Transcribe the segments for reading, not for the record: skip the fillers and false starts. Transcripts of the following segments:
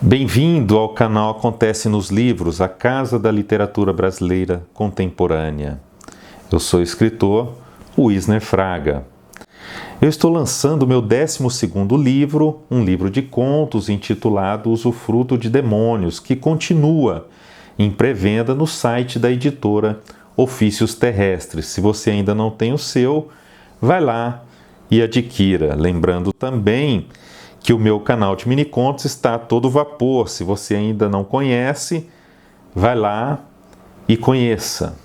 Bem-vindo ao canal Acontece nos Livros, a casa da literatura brasileira contemporânea. Eu sou o escritor Wisner Fraga. Eu estou lançando o meu 12º livro, um livro de contos intitulado Usufruto de Demônios, que continua em pré-venda no site da editora Ofícios Terrestres. Se você ainda não tem o seu, vai lá e adquira. Lembrando também que o meu canal de minicontos está a todo vapor. Se você ainda não conhece, vai lá e conheça.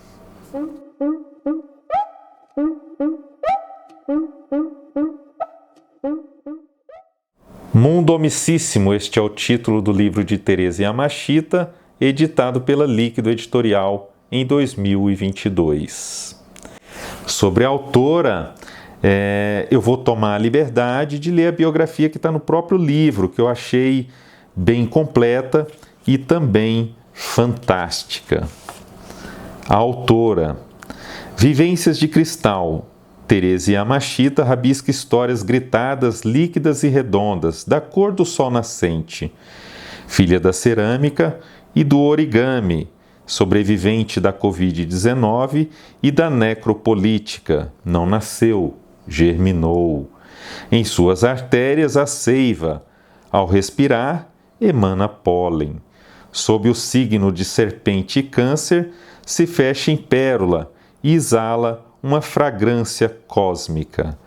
Mundo Homicíssimo, este é o título do livro de Tereza Yamashita, editado pela Líquido Editorial em 2022. Sobre a autora, eu vou tomar a liberdade de ler a biografia que está no próprio livro, que eu achei bem completa e também fantástica. A autora: Vivências de Cristal. Tereza Yamashita rabisca histórias gritadas, líquidas e redondas, da cor do sol nascente. Filha da cerâmica e do origami, sobrevivente da Covid-19 e da necropolítica, não nasceu, germinou. Em suas artérias a seiva, ao respirar, emana pólen. Sob o signo de serpente e câncer, se fecha em pérola e exala uma fragrância cósmica.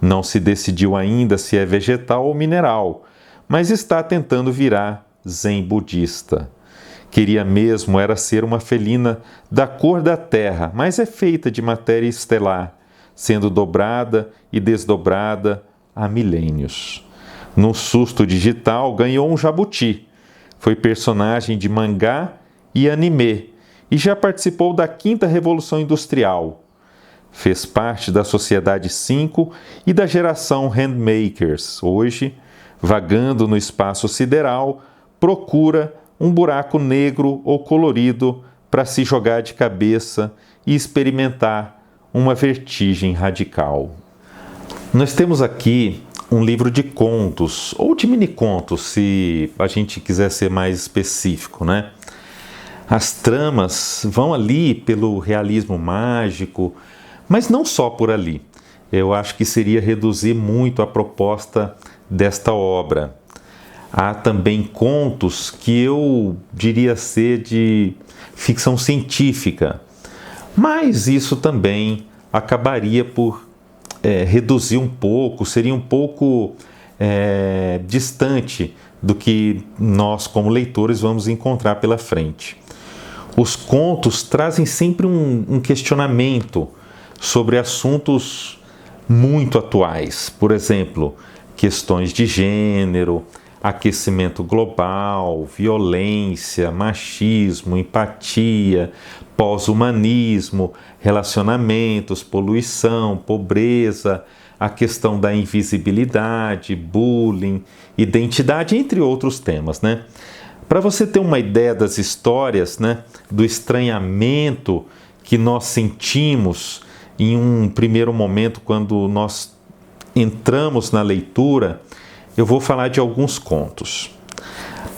Não se decidiu ainda se é vegetal ou mineral, mas está tentando virar zen budista. Queria mesmo era ser uma felina da cor da terra, mas é feita de matéria estelar, sendo dobrada e desdobrada há milênios. Num susto digital, ganhou um jabuti. Foi personagem de mangá e anime e já participou da 5ª Revolução Industrial. Fez parte da Sociedade 5 e da geração Handmakers. Hoje, vagando no espaço sideral, procura um buraco negro ou colorido para se jogar de cabeça e experimentar uma vertigem radical. Nós temos aqui um livro de contos, ou de mini-contos, se a gente quiser ser mais específico, né? As tramas vão ali pelo realismo mágico, mas não só por ali. Eu acho que seria reduzir muito a proposta desta obra. Há também contos que eu diria ser de ficção científica, mas isso também acabaria por reduzir um pouco, seria um pouco distante do que nós, como leitores, vamos encontrar pela frente. Os contos trazem sempre um questionamento sobre assuntos muito atuais, por exemplo, questões de gênero, aquecimento global, violência, machismo, empatia, pós-humanismo, relacionamentos, poluição, pobreza, a questão da invisibilidade, bullying, identidade, entre outros temas, né? Para você ter uma ideia das histórias, né, do estranhamento que nós sentimos em um primeiro momento quando nós entramos na leitura, eu vou falar de alguns contos.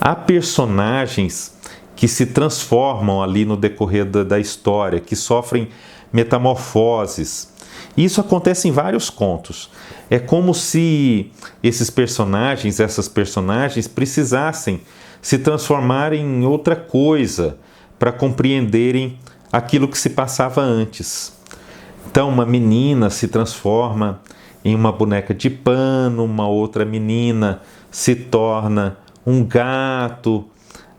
Há personagens que se transformam ali no decorrer da história, que sofrem metamorfoses. Isso acontece em vários contos. É como se esses personagens, essas personagens, precisassem se transformarem em outra coisa para compreenderem aquilo que se passava antes. Então, uma menina se transforma em uma boneca de pano, uma outra menina se torna um gato.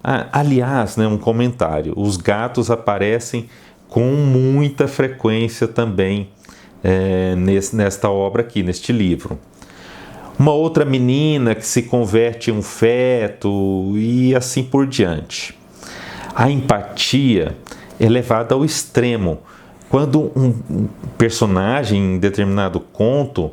Aliás, né, um comentário, os gatos aparecem com muita frequência também nesta obra aqui, neste livro. Uma outra menina que se converte em um feto e assim por diante. A empatia é levada ao extremo quando um personagem em determinado conto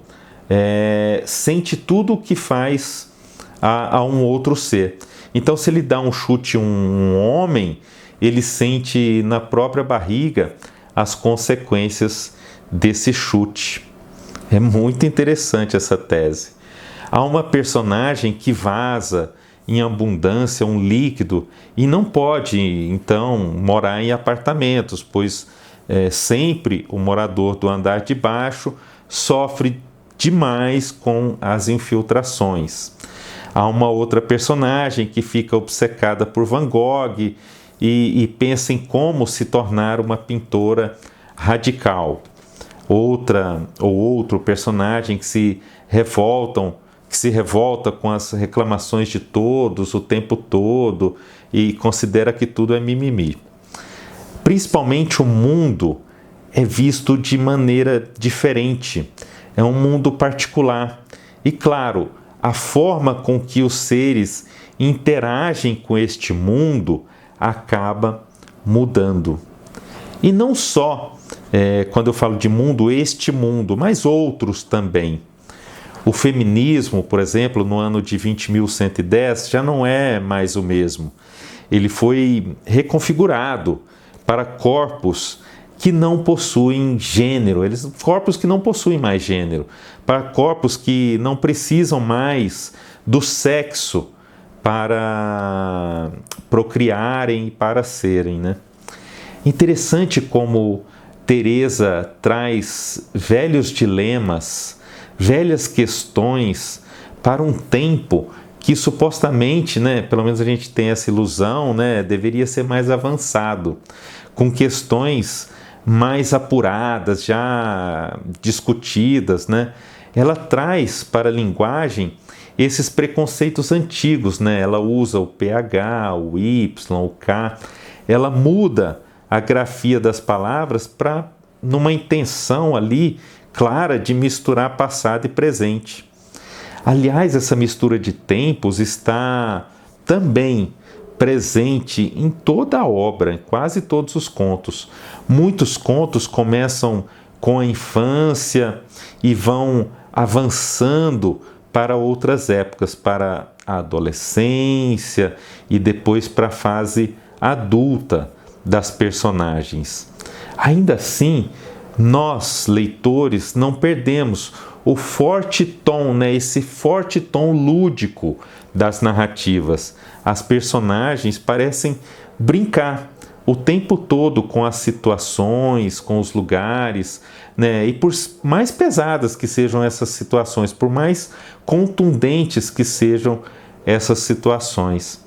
sente tudo o que faz a um outro ser. Então, se ele dá um chute a um homem, ele sente na própria barriga as consequências desse chute. É muito interessante essa tese. Há uma personagem que vaza em abundância, um líquido, e não pode, então, morar em apartamentos, pois sempre o morador do andar de baixo sofre demais com as infiltrações. Há uma outra personagem que fica obcecada por Van Gogh e pensa em como se tornar uma pintora radical. Outro personagem que se revolta com as reclamações de todos o tempo todo e considera que tudo é mimimi. Principalmente o mundo é visto de maneira diferente, é um mundo particular. E claro, a forma com que os seres interagem com este mundo acaba mudando. E não só, quando eu falo de mundo, este mundo, mas outros também. O feminismo, por exemplo, no ano de 20.110, já não é mais o mesmo. Ele foi reconfigurado para corpos que não possuem gênero, corpos que não possuem mais gênero, para corpos que não precisam mais do sexo para procriarem e para serem, né? Interessante como Teresa traz velhos dilemas, velhas questões para um tempo que supostamente, né, pelo menos a gente tem essa ilusão, né, deveria ser mais avançado, com questões mais apuradas, já discutidas, né? Ela traz para a linguagem esses preconceitos antigos, né? Ela usa o pH, o Y, o K, ela muda a grafia das palavras para numa intenção ali clara de misturar passado e presente. Aliás, essa mistura de tempos está também presente em toda a obra, em quase todos os contos. Muitos contos começam com a infância e vão avançando para outras épocas, para a adolescência e depois para a fase adulta das personagens. Ainda assim, nós, leitores, não perdemos o forte tom, né? Esse forte tom lúdico das narrativas. As personagens parecem brincar o tempo todo com as situações, com os lugares, né? E por mais pesadas que sejam essas situações, por mais contundentes que sejam essas situações,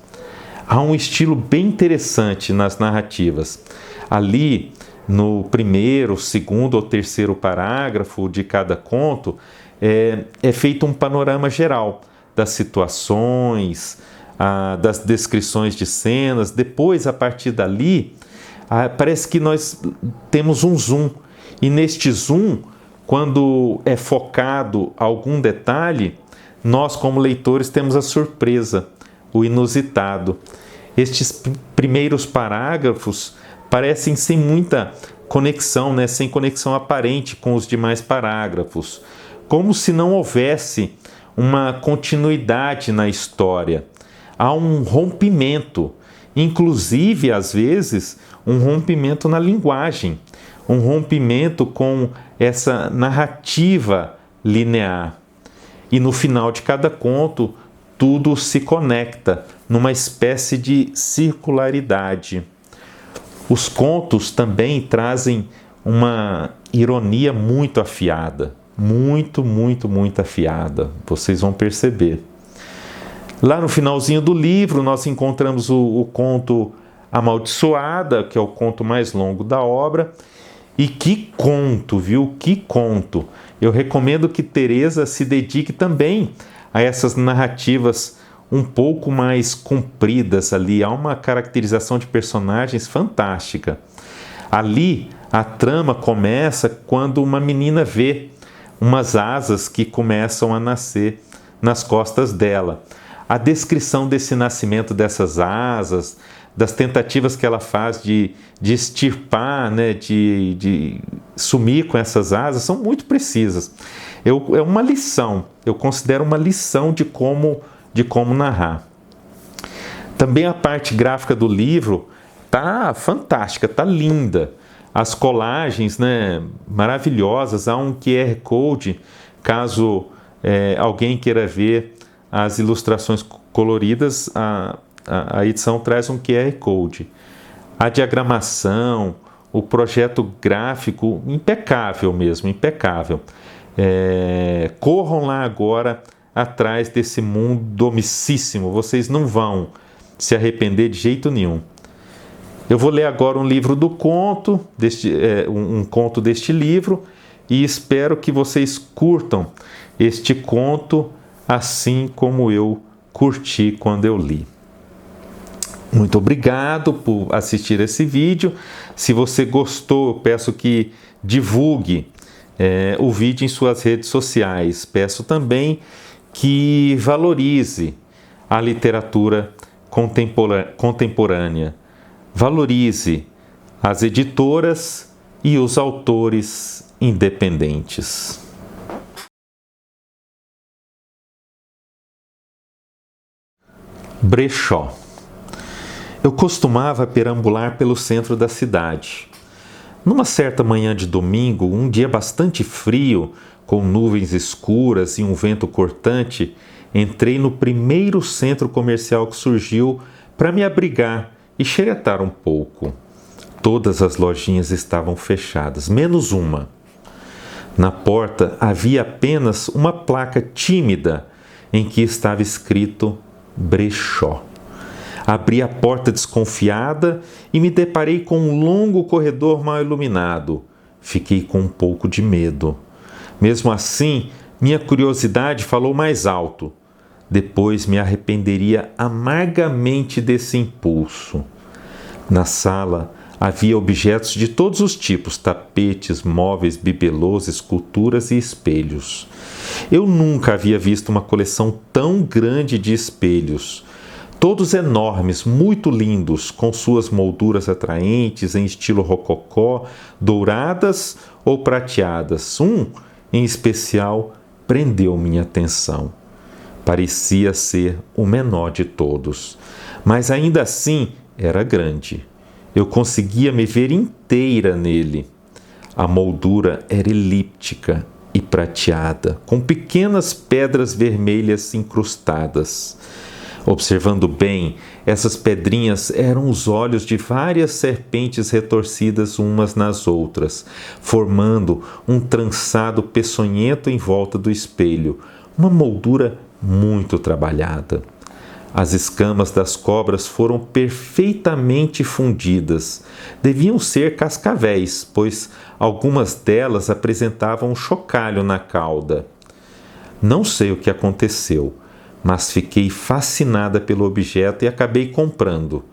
há um estilo bem interessante nas narrativas. Ali, no primeiro, segundo ou terceiro parágrafo de cada conto, é feito um panorama geral das situações, das descrições de cenas. Depois, a partir dali, parece que nós temos um zoom. E neste zoom, quando é focado algum detalhe, nós, como leitores, temos a surpresa, o inusitado. Estes primeiros parágrafos parecem sem muita conexão, né? Sem conexão aparente com os demais parágrafos, como se não houvesse uma continuidade na história. Há um rompimento, inclusive, às vezes, um rompimento na linguagem, um rompimento com essa narrativa linear. E no final de cada conto, tudo se conecta numa espécie de circularidade. Os contos também trazem uma ironia muito afiada, muito afiada, vocês vão perceber. Lá no finalzinho do livro, nós encontramos o conto Amaldiçoada, que é o conto mais longo da obra. E que conto, viu? Que conto! Eu recomendo que Teresa se dedique também a essas narrativas um pouco mais compridas ali. Há uma caracterização de personagens fantástica. Ali, a trama começa quando uma menina vê umas asas que começam a nascer nas costas dela. A descrição desse nascimento dessas asas, das tentativas que ela faz de extirpar, né, de sumir com essas asas, são muito precisas. É uma lição, eu considero uma lição de como narrar. Também a parte gráfica do livro tá fantástica, tá linda. As colagens, né, maravilhosas. Há um QR Code, caso alguém queira ver as ilustrações coloridas, a edição traz um QR Code. A diagramação, o projeto gráfico, impecável mesmo, impecável. Corram lá agora atrás desse mundo domicíssimo, vocês não vão se arrepender de jeito nenhum. Eu vou ler agora um livro do conto, um conto deste livro, e espero que vocês curtam este conto assim como eu curti quando eu li. Muito obrigado por assistir esse vídeo. Se você gostou, eu peço que divulgue o vídeo em suas redes sociais. Peço também que valorize a literatura contemporânea. Valorize as editoras e os autores independentes. Brechó. Eu costumava perambular pelo centro da cidade. Numa certa manhã de domingo, um dia bastante frio, com nuvens escuras e um vento cortante, entrei no primeiro centro comercial que surgiu para me abrigar e xeretar um pouco. Todas as lojinhas estavam fechadas, menos uma. Na porta havia apenas uma placa tímida em que estava escrito Brechó. Abri a porta desconfiada e me deparei com um longo corredor mal iluminado. Fiquei com um pouco de medo. Mesmo assim, minha curiosidade falou mais alto. Depois me arrependeria amargamente desse impulso. Na sala havia objetos de todos os tipos, tapetes, móveis, bibelôs, esculturas e espelhos. Eu nunca havia visto uma coleção tão grande de espelhos. Todos enormes, muito lindos, com suas molduras atraentes em estilo rococó, douradas ou prateadas. Um, em especial, prendeu minha atenção. Parecia ser o menor de todos, mas ainda assim era grande. Eu conseguia me ver inteira nele. A moldura era elíptica e prateada, com pequenas pedras vermelhas incrustadas. Observando bem, essas pedrinhas eram os olhos de várias serpentes retorcidas umas nas outras, formando um trançado peçonhento em volta do espelho, uma moldura muito trabalhada. As escamas das cobras foram perfeitamente fundidas. Deviam ser cascavéis, pois algumas delas apresentavam um chocalho na cauda. Não sei o que aconteceu, mas fiquei fascinada pelo objeto e acabei comprando.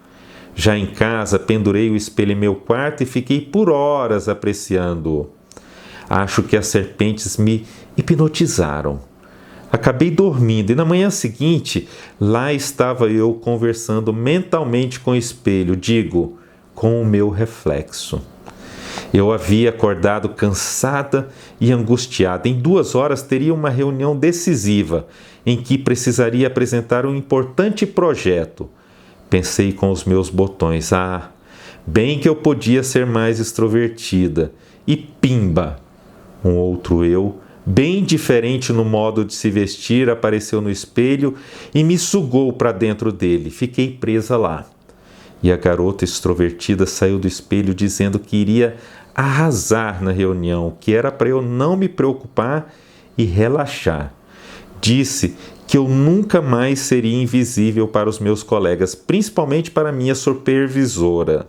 Já em casa, pendurei o espelho em meu quarto e fiquei por horas apreciando-o. Acho que as serpentes me hipnotizaram. Acabei dormindo e na manhã seguinte, lá estava eu conversando mentalmente com o espelho, digo, com o meu reflexo. Eu havia acordado cansada e angustiada. Em 2 horas teria uma reunião decisiva, em que precisaria apresentar um importante projeto. Pensei com os meus botões, bem que eu podia ser mais extrovertida. E pimba! Um outro eu, bem diferente no modo de se vestir, apareceu no espelho e me sugou para dentro dele. Fiquei presa lá. E a garota extrovertida saiu do espelho dizendo que iria arrasar na reunião, que era para eu não me preocupar e relaxar. Disse que eu nunca mais seria invisível para os meus colegas, principalmente para minha supervisora.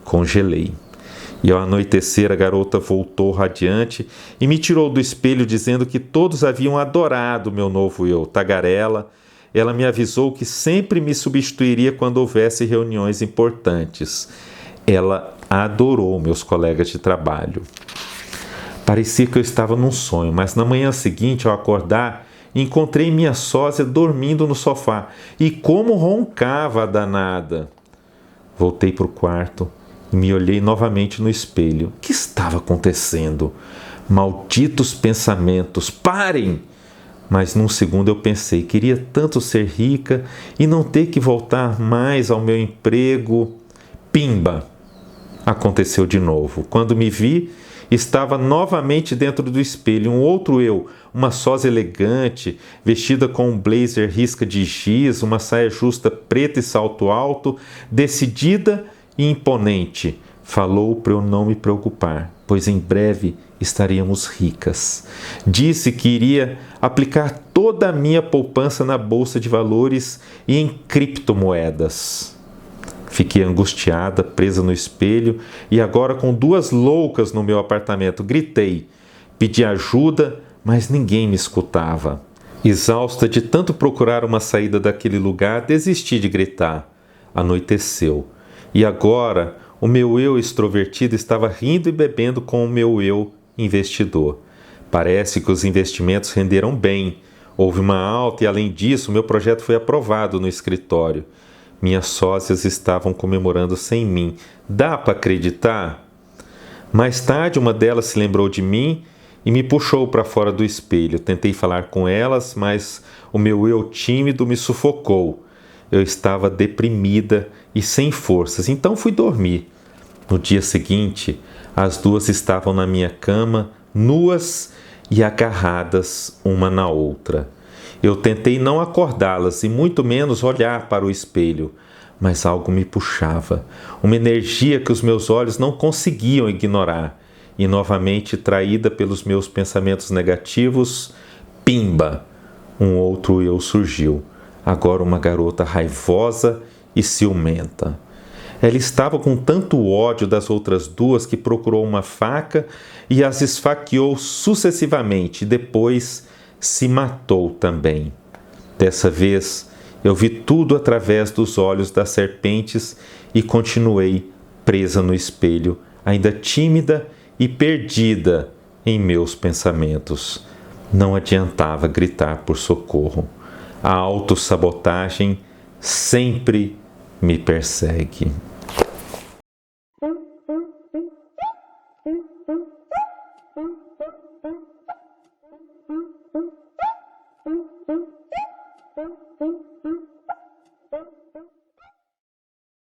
Congelei. E ao anoitecer, a garota voltou radiante e me tirou do espelho dizendo que todos haviam adorado meu novo eu, tagarela. Ela me avisou que sempre me substituiria quando houvesse reuniões importantes. Ela adorou meus colegas de trabalho. Parecia que eu estava num sonho, mas na manhã seguinte, ao acordar, encontrei minha sósia dormindo no sofá. E como roncava a danada! Voltei para o quarto e me olhei novamente no espelho. O que estava acontecendo? Malditos pensamentos! Parem! Mas num segundo eu pensei, queria tanto ser rica e não ter que voltar mais ao meu emprego. Pimba! Aconteceu de novo. Quando me vi, Estava novamente dentro do espelho um outro eu, uma sósia elegante, vestida com um blazer risca de giz, uma saia justa preta e salto alto, decidida e imponente. Falou para eu não me preocupar, pois em breve estaríamos ricas. Disse que iria aplicar toda a minha poupança na bolsa de valores e em criptomoedas. Fiquei angustiada, presa no espelho e agora com duas loucas no meu apartamento. Gritei, pedi ajuda, mas ninguém me escutava. Exausta de tanto procurar uma saída daquele lugar, desisti de gritar. Anoiteceu. E agora o meu eu extrovertido estava rindo e bebendo com o meu eu investidor. Parece que os investimentos renderam bem. Houve uma alta e, além disso, meu projeto foi aprovado no escritório. Minhas sócias estavam comemorando sem mim. Dá para acreditar? Mais tarde, uma delas se lembrou de mim e me puxou para fora do espelho. Tentei falar com elas, mas o meu eu tímido me sufocou. Eu estava deprimida e sem forças, então fui dormir. No dia seguinte, as duas estavam na minha cama, nuas e agarradas uma na outra. Eu tentei não acordá-las e muito menos olhar para o espelho, mas algo me puxava, uma energia que os meus olhos não conseguiam ignorar. E novamente, traída pelos meus pensamentos negativos, pimba! Um outro eu surgiu, agora uma garota raivosa e ciumenta. Ela estava com tanto ódio das outras duas que procurou uma faca e as esfaqueou sucessivamente, e depois se matou também. Dessa vez, eu vi tudo através dos olhos das serpentes e continuei presa no espelho, ainda tímida e perdida em meus pensamentos. Não adiantava gritar por socorro. A autossabotagem sempre me persegue.